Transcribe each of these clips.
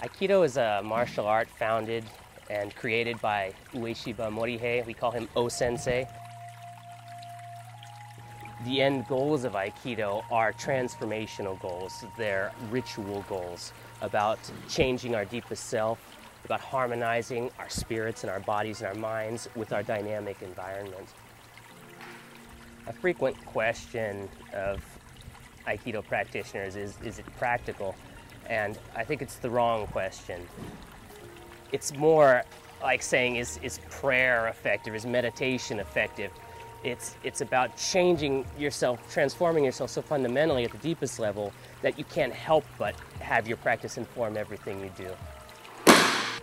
Aikido is a martial art founded and created by Ueshiba Morihei. We call him O-sensei. The end goals of Aikido are transformational goals. They're ritual goals about changing our deepest self, about harmonizing our spirits and our bodies and our minds with our dynamic environment. A frequent question of Aikido practitioners is it practical? And I think it's the wrong question. It's more like saying, is prayer effective? Is meditation effective? It's about changing yourself, transforming yourself so fundamentally at the deepest level that you can't help but have your practice inform everything you do.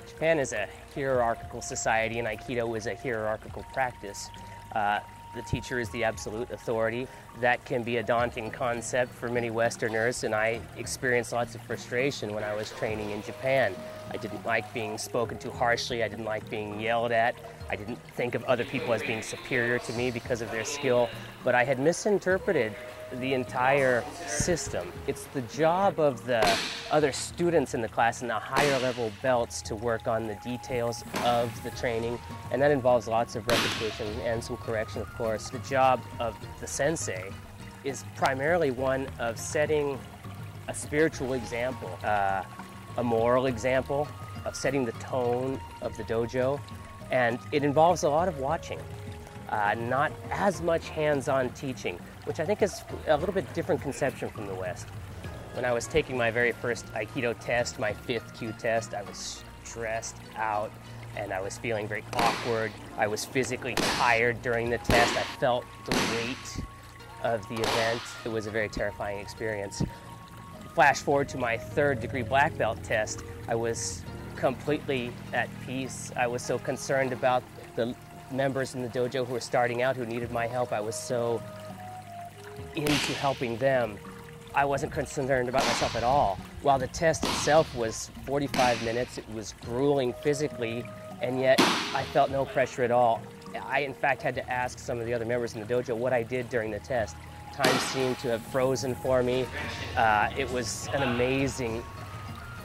Japan is a hierarchical society, and Aikido is a hierarchical practice. The teacher is the absolute authority. That can be a daunting concept for many Westerners, and I experienced lots of frustration when I was training in Japan. I didn't like being spoken to harshly. I didn't like being yelled at. I didn't think of other people as being superior to me because of their skill, but I had misinterpreted the entire system. It's the job of the other students in the class and the higher level belts to work on the details of the training, and that involves lots of repetition and some correction, of course. The job of the sensei is primarily one of setting a spiritual example, a moral example, of setting the tone of the dojo, and it involves a lot of watching. Not as much hands-on teaching, which I think is a little bit different conception from the West. When I was taking my very first Aikido test, my 5th Q test, I was stressed out and I was feeling very awkward. I was physically tired during the test. I felt the weight of the event. It was a very terrifying experience. Flash forward to my 3rd degree black belt test, I was completely at peace. I was so concerned about the members in the dojo who were starting out, who needed my help. I was so into helping them. I wasn't concerned about myself at all. While the test itself was 45 minutes, it was grueling physically, and yet I felt no pressure at all. I, in fact, had to ask some of the other members in the dojo what I did during the test. Time seemed to have frozen for me. It was an amazing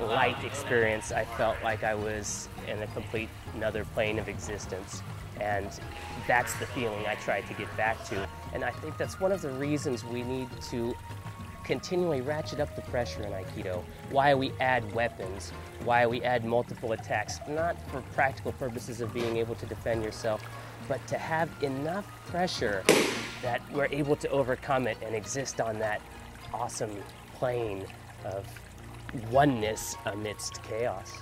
light experience. I felt like I was in a complete another plane of existence. And that's the feeling I tried to get back to. And I think that's one of the reasons we need to continually ratchet up the pressure in Aikido. Why we add weapons, why we add multiple attacks, not for practical purposes of being able to defend yourself, but to have enough pressure that we're able to overcome it and exist on that awesome plane of oneness amidst chaos.